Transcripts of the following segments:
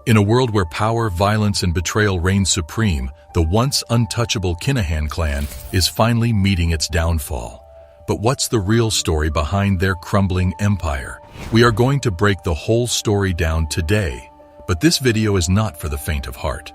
In a world where power, violence, and betrayal reign supreme, the once untouchable Kinahan clan is finally meeting its downfall. But what's the real story behind their crumbling empire? We are going to break the whole story down today, but this video is not for the faint of heart.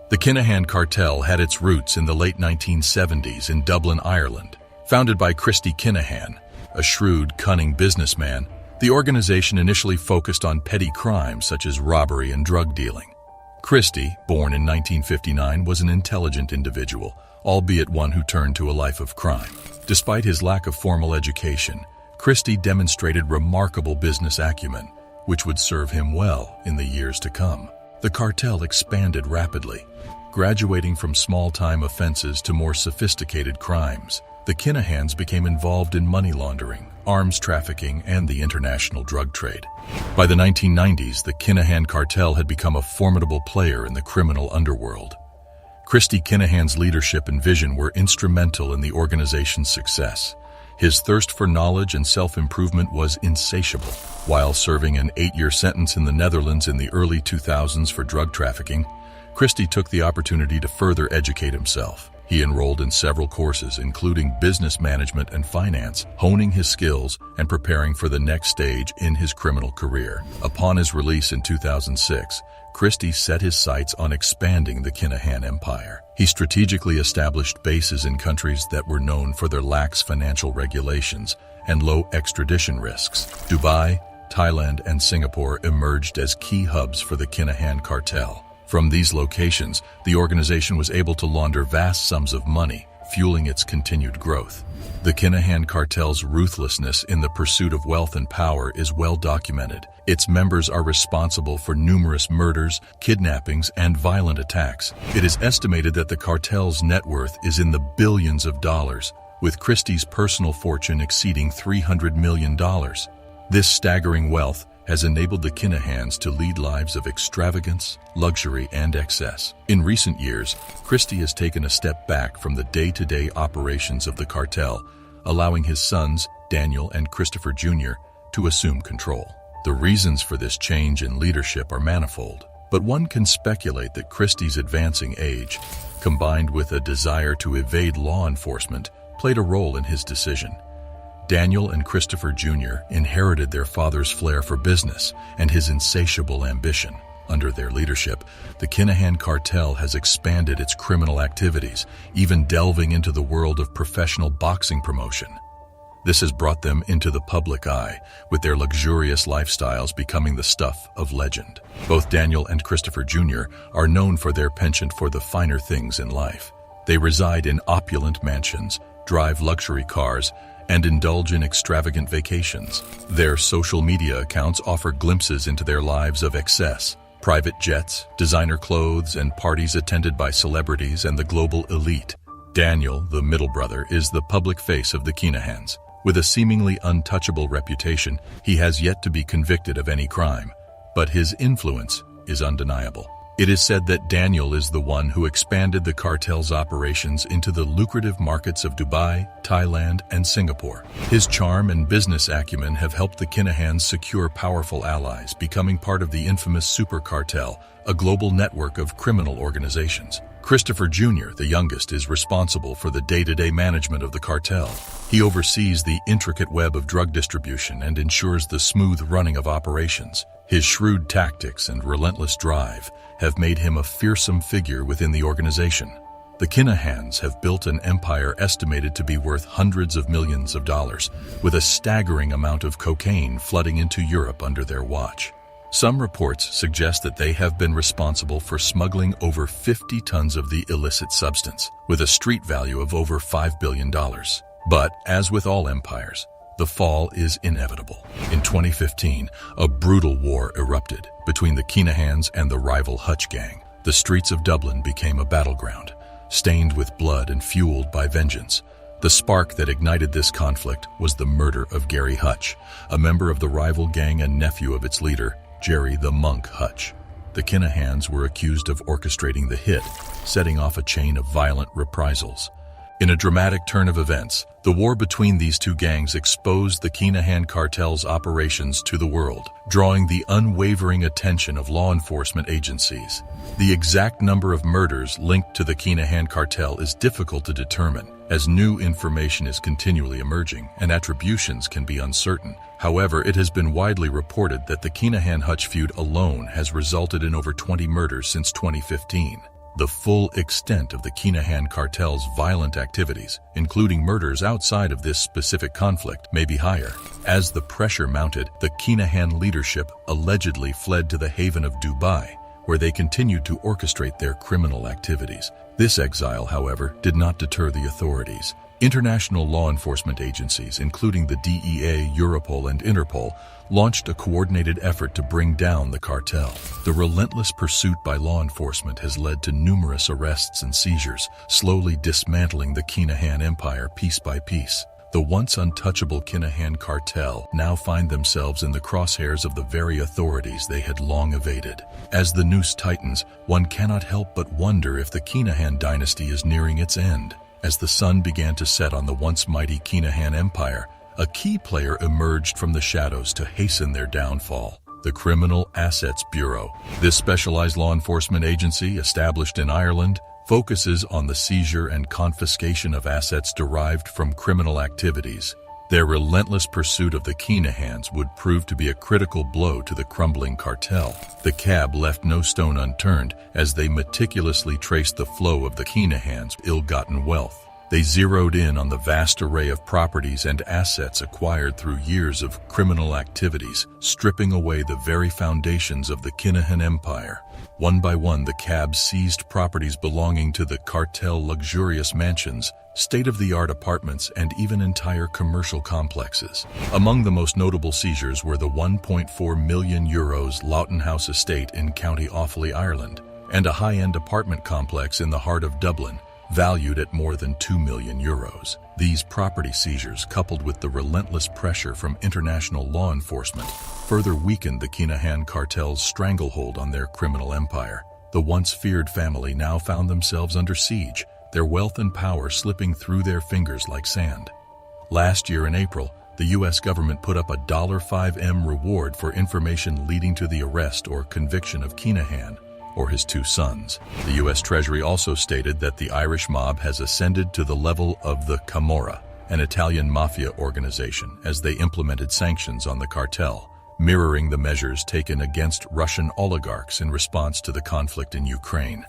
The Kinahan Cartel had its roots in the late 1970s in Dublin, Ireland. Founded by Christy Kinnahan, a shrewd, cunning businessman, the organization initially focused on petty crimes such as robbery and drug dealing. Christy, born in 1959, was an intelligent individual, albeit one who turned to a life of crime. Despite his lack of formal education, Christy demonstrated remarkable business acumen, which would serve him well in the years to come. The cartel expanded rapidly, graduating from small-time offenses to more sophisticated crimes. The Kinnahans became involved in money laundering, arms trafficking, and the international drug trade. By the 1990s, the Kinahan Cartel had become a formidable player in the criminal underworld. Christy Kinnahan's leadership and vision were instrumental in the organization's success. His thirst for knowledge and self-improvement was insatiable. While serving an 8-year sentence in the Netherlands in the early 2000s for drug trafficking, Christy took the opportunity to further educate himself. He enrolled in several courses, including business management and finance, honing his skills and preparing for the next stage in his criminal career. Upon his release in 2006, Christy set his sights on expanding the Kinahan empire. He strategically established bases in countries that were known for their lax financial regulations and low extradition risks. Dubai, Thailand, and Singapore emerged as key hubs for the Kinahan Cartel. From these locations, the organization was able to launder vast sums of money, fueling its continued growth. The Kinahan Cartel's ruthlessness in the pursuit of wealth and power is well documented. Its members are responsible for numerous murders, kidnappings, and violent attacks. It is estimated that the cartel's net worth is in the billions of dollars, with Christie's personal fortune exceeding $300 million. This staggering wealth has enabled the Kinnahans to lead lives of extravagance, luxury, and excess. In recent years, Christy has taken a step back from the day-to-day operations of the cartel, allowing his sons, Daniel and Christopher Jr., to assume control. The reasons for this change in leadership are manifold, but one can speculate that Christy's advancing age, combined with a desire to evade law enforcement, played a role in his decision. Daniel and Christopher Jr. inherited their father's flair for business and his insatiable ambition. Under their leadership, the Kinahan Cartel has expanded its criminal activities, even delving into the world of professional boxing promotion. This has brought them into the public eye, with their luxurious lifestyles becoming the stuff of legend. Both Daniel and Christopher Jr. are known for their penchant for the finer things in life. They reside in opulent mansions, drive luxury cars, and indulge in extravagant vacations. Their social media accounts offer glimpses into their lives of excess: private jets, designer clothes, and parties attended by celebrities and the global elite. Daniel, the middle brother, is the public face of the Kinahans. With a seemingly untouchable reputation, he has yet to be convicted of any crime, but his influence is undeniable. It is said that Daniel is the one who expanded the cartel's operations into the lucrative markets of Dubai, Thailand, and Singapore. His charm and business acumen have helped the Kinahans secure powerful allies, becoming part of the infamous Super Cartel, a global network of criminal organizations. Christopher Jr., the youngest, is responsible for the day-to-day management of the cartel. He oversees the intricate web of drug distribution and ensures the smooth running of operations. His shrewd tactics and relentless drive have made him a fearsome figure within the organization. The Kinahans have built an empire estimated to be worth hundreds of millions of dollars, with a staggering amount of cocaine flooding into Europe under their watch. Some reports suggest that they have been responsible for smuggling over 50 tons of the illicit substance, with a street value of over $5 billion. But, as with all empires, the fall is inevitable. In 2015, a brutal war erupted between the Kinahans and the rival Hutch gang. The streets of Dublin became a battleground, stained with blood and fueled by vengeance. The spark that ignited this conflict was the murder of Gary Hutch, a member of the rival gang and nephew of its leader, Jerry the Monk Hutch. The Kinahans were accused of orchestrating the hit, setting off a chain of violent reprisals. In a dramatic turn of events, the war between these two gangs exposed the Kinahan Cartel's operations to the world, drawing the unwavering attention of law enforcement agencies. The exact number of murders linked to the Kinahan Cartel is difficult to determine, as new information is continually emerging and attributions can be uncertain. However, it has been widely reported that the Kinahan-Hutch feud alone has resulted in over 20 murders since 2015. The full extent of the Kinahan Cartel's violent activities, including murders outside of this specific conflict, may be higher. As the pressure mounted, the Kinahan leadership allegedly fled to the haven of Dubai, where they continued to orchestrate their criminal activities. This exile, however, did not deter the authorities. International law enforcement agencies, including the DEA, Europol, and Interpol, launched a coordinated effort to bring down the cartel. The relentless pursuit by law enforcement has led to numerous arrests and seizures, slowly dismantling the Kinahan empire piece by piece. The once untouchable Kinahan Cartel now find themselves in the crosshairs of the very authorities they had long evaded. As the noose tightens, one cannot help but wonder if the Kinahan dynasty is nearing its end. As the sun began to set on the once mighty Kinahan empire, a key player emerged from the shadows to hasten their downfall: the Criminal Assets Bureau. This specialized law enforcement agency, established in Ireland, focuses on the seizure and confiscation of assets derived from criminal activities. Their relentless pursuit of the Kinahans would prove to be a critical blow to the crumbling cartel. The cab left no stone unturned as they meticulously traced the flow of the Kinahans' ill-gotten wealth. They zeroed in on the vast array of properties and assets acquired through years of criminal activities, stripping away the very foundations of the Kinahan empire. One by one, the cab seized properties belonging to the cartel: luxurious mansions, state-of-the-art apartments, and even entire commercial complexes. Among the most notable seizures were the €1.4 million Loughton House estate in County Offaly, Ireland, and a high-end apartment complex in the heart of Dublin, valued at more than €2 million. These property seizures, coupled with the relentless pressure from international law enforcement, further weakened the Kinahan cartel's stranglehold on their criminal empire. The once feared family now found themselves under siege, their wealth and power slipping through their fingers like sand. Last year in April, the U.S. government put up a $5M reward for information leading to the arrest or conviction of Kinahan or his two sons. The U.S. Treasury also stated that the Irish mob has ascended to the level of the Camorra, an Italian mafia organization, as they implemented sanctions on the cartel, mirroring the measures taken against Russian oligarchs in response to the conflict in Ukraine.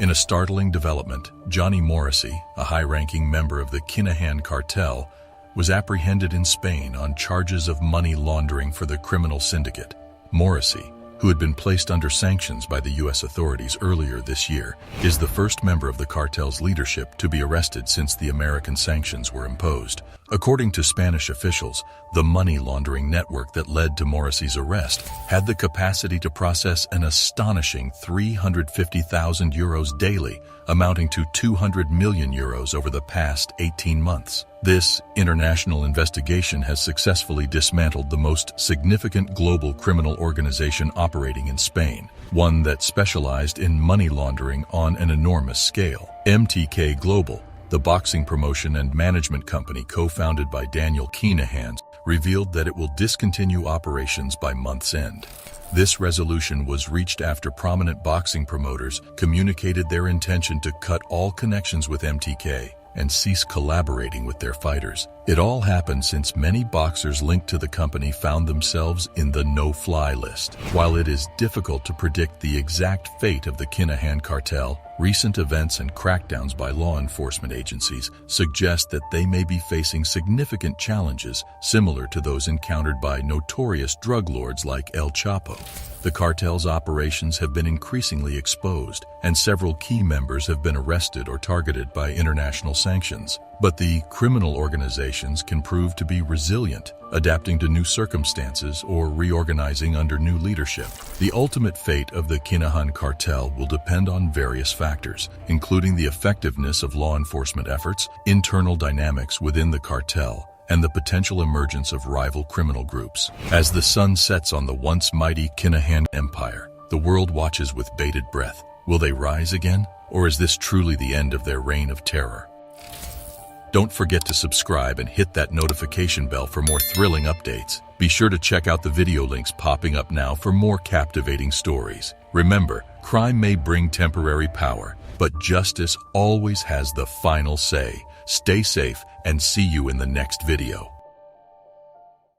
In a startling development, Johnny Morrissey, a high-ranking member of the Kinahan cartel, was apprehended in Spain on charges of money laundering for the criminal syndicate. Morrissey, who had been placed under sanctions by the U.S. authorities earlier this year, is the first member of the cartel's leadership to be arrested since the American sanctions were imposed. According to Spanish officials, the money laundering network that led to Morrissey's arrest had the capacity to process an astonishing €350,000 daily, amounting to €200 million over the past 18 months. This international investigation has successfully dismantled the most significant global criminal organization operating in Spain, one that specialized in money laundering on an enormous scale. MTK Global, the boxing promotion and management company co-founded by Daniel Kinahan, revealed that it will discontinue operations by month's end. This resolution was reached after prominent boxing promoters communicated their intention to cut all connections with MTK and cease collaborating with their fighters. It all happened since many boxers linked to the company found themselves in the no-fly list. While it is difficult to predict the exact fate of the Kinahan cartel, recent events and crackdowns by law enforcement agencies suggest that they may be facing significant challenges similar to those encountered by notorious drug lords like El Chapo. The cartel's operations have been increasingly exposed, and several key members have been arrested or targeted by international sanctions. But the criminal organizations can prove to be resilient, adapting to new circumstances or reorganizing under new leadership. The ultimate fate of the Kinahan cartel will depend on various factors, including the effectiveness of law enforcement efforts, internal dynamics within the cartel, and the potential emergence of rival criminal groups. As the sun sets on the once mighty Kinahan empire, the world watches with bated breath. Will they rise again, or is this truly the end of their reign of terror? Don't forget to subscribe and hit that notification bell for more thrilling updates. Be sure to check out the video links popping up now for more captivating stories. Remember, crime may bring temporary power, but justice always has the final say. Stay safe and see you in the next video.